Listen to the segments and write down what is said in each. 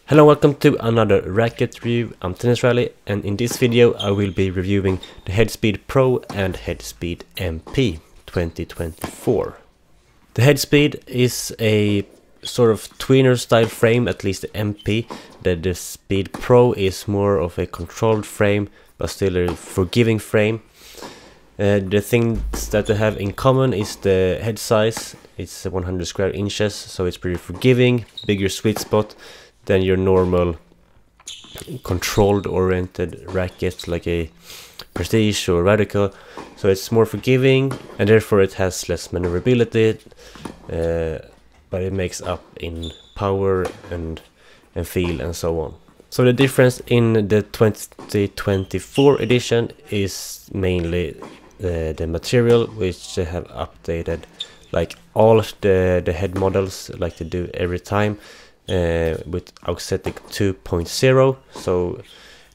Hello, welcome to another racket review. I'm Tennisrally, and in this video I will be reviewing the Headspeed Pro and Headspeed MP 2024. The Headspeed is a sort of tweener style frame, at least the MP. The Speed Pro is more of a controlled frame, but still a forgiving frame. The things that they have in common is the head size. It's 100 square inches, so it's pretty forgiving, bigger sweet spot than your normal controlled oriented racket like a Prestige or Radical. So it's more forgiving and therefore it has less maneuverability, but it makes up in power and feel and so on. So the difference in the 2024 edition is mainly the material, which they have updated like all of the head models like they do every time. With Auxetic 2.0, so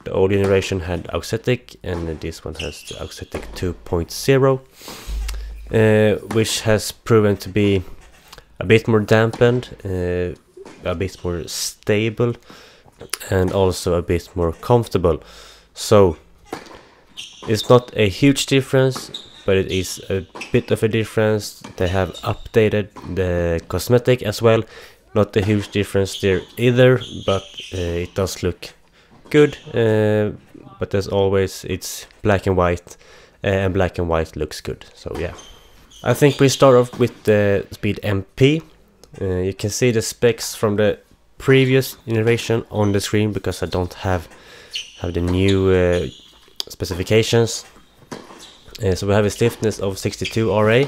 the old generation had Auxetic and this one has the Auxetic 2.0, which has proven to be a bit more dampened, a bit more stable, and also a bit more comfortable. So it's not a huge difference, but it is a bit of a difference. They have updated the cosmetic as well. Not a huge difference there either, but it does look good. But as always, it's black and white, and black and white looks good. So yeah, I think we start off with the Speed MP. You can see the specs from the previous generation on the screen because I don't have the new specifications. So we have a stiffness of 62 RA,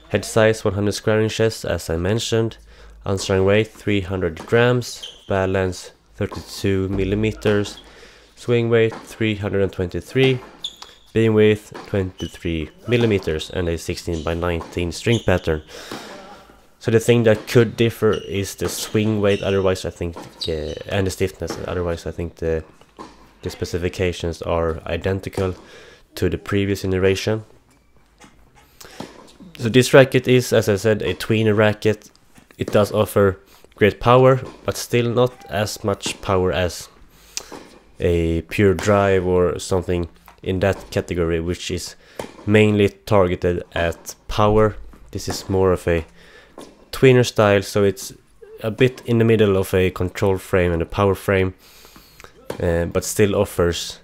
head size 100 square inches, as I mentioned. Unstrung weight 300 grams, balance 32 millimeters, swing weight 323, beam width 23 millimeters, and a 16 by 19 string pattern. So the thing that could differ is the swing weight. Otherwise, I think, and the stiffness. Otherwise, I think the specifications are identical to the previous generation. So this racket is, as I said, a tweener racket. It does offer great power, but still not as much power as a pure drive or something in that category, which is mainly targeted at power. This is more of a tweener style, so it's a bit in the middle of a control frame and a power frame, but still offers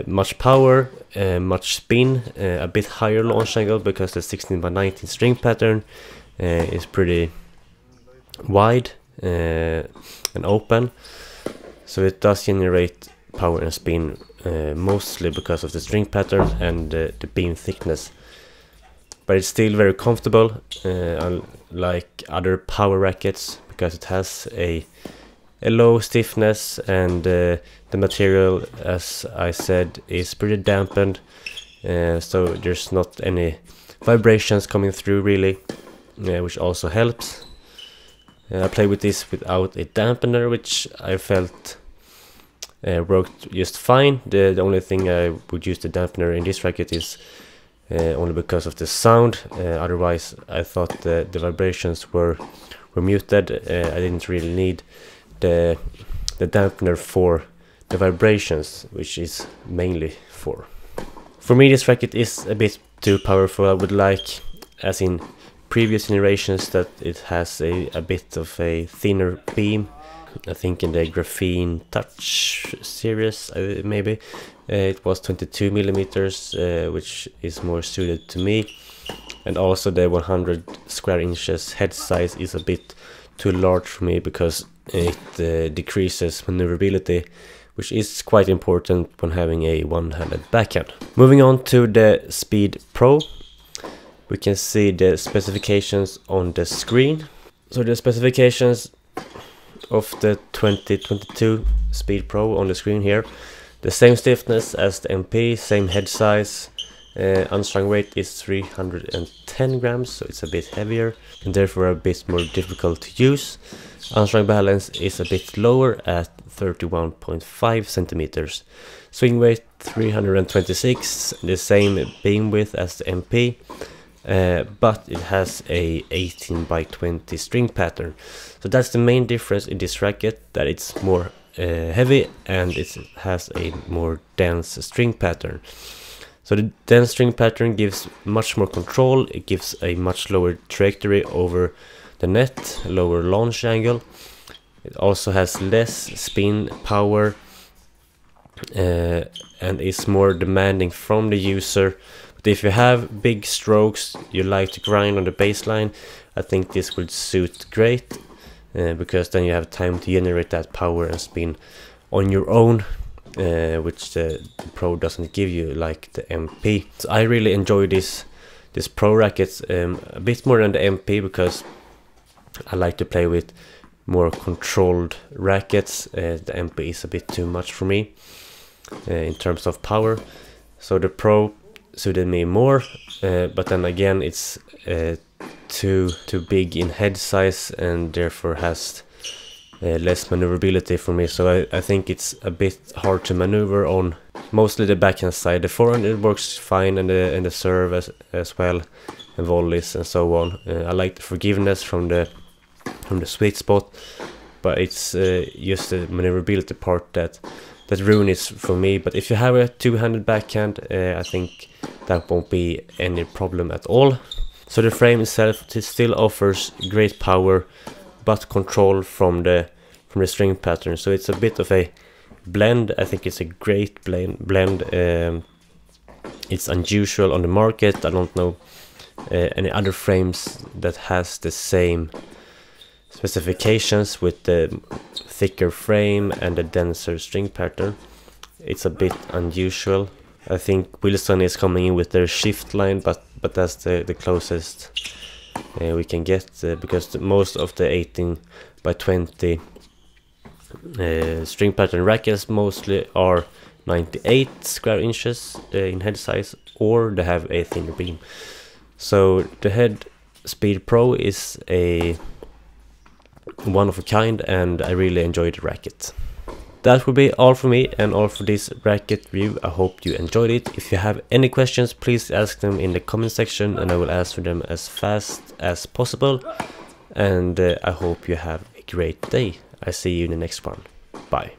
much power, much spin, a bit higher launch angle because the 16 by 19 string pattern is pretty wide and open, so it does generate power and spin mostly because of the string pattern and the beam thickness, but it's still very comfortable, unlike other power rackets, because it has a low stiffness and the material, as I said, is pretty dampened, so there's not any vibrations coming through really, which also helps. I played with this without a dampener, which I felt worked just fine. The only thing I would use the dampener in this racket is only because of the sound. Otherwise, I thought the vibrations were muted. I didn't really need the dampener for the vibrations, which is mainly for. For me, this racket is a bit too powerful. I would like, as in previous generations, that it has a bit of a thinner beam. I think in the Graphene Touch series, maybe it was 22 millimeters, which is more suited to me. And also the 100 square inches head size is a bit too large for me because it decreases maneuverability, which is quite important when having a one-handed backhand. Moving on to the Speed Pro. We can see the specifications on the screen. So the specifications of the 2022 Speed Pro on the screen here. The same stiffness as the MP, same head size. Unstrung weight is 310 grams, so it's a bit heavier and therefore a bit more difficult to use. Unstrung balance is a bit lower at 31.5 centimeters. Swing weight 326, the same beam width as the MP. but it has a 18 by 20 string pattern. So that's the main difference in this racket, that it's more heavy and it has a more dense string pattern. So the dense string pattern gives much more control, it gives a much lower trajectory over the net, lower launch angle. It also has less spin power and is more demanding from the user. But if you have big strokes, you like to grind on the baseline, I think this would suit great, because then you have time to generate that power and spin on your own, which the Pro doesn't give you like the MP. So I really enjoy this Pro racket a bit more than the MP, because I like to play with more controlled rackets. The MP is a bit too much for me in terms of power, so the Pro suited me more, but then again it's too big in head size and therefore has less maneuverability for me. So I think it's a bit hard to maneuver on mostly the backhand side. The forehand it works fine, and the serve as well, and volleys and so on. I like the forgiveness from the sweet spot, but it's just the maneuverability part that ruins for me. But if you have a two-handed backhand, I think that won't be any problem at all. So the frame itself, it still offers great power, but control from the string pattern. So it's a bit of a blend. I think it's a great blend. It's unusual on the market. I don't know any other frames that has the same specifications with the thicker frame and the denser string pattern. It's a bit unusual. I think Wilson is coming in with their shift line, but that's the closest we can get, because most of the 18 by 20 string pattern rackets mostly are 98 square inches in head size, or they have a thinner beam. So the Head Speed Pro is a one of a kind, and I really enjoyed the racket. That will be all for me and all for this racket review. I hope you enjoyed it. If you have any questions, please ask them in the comment section and I will answer them as fast as possible. And I hope you have a great day. I see you in the next one. Bye.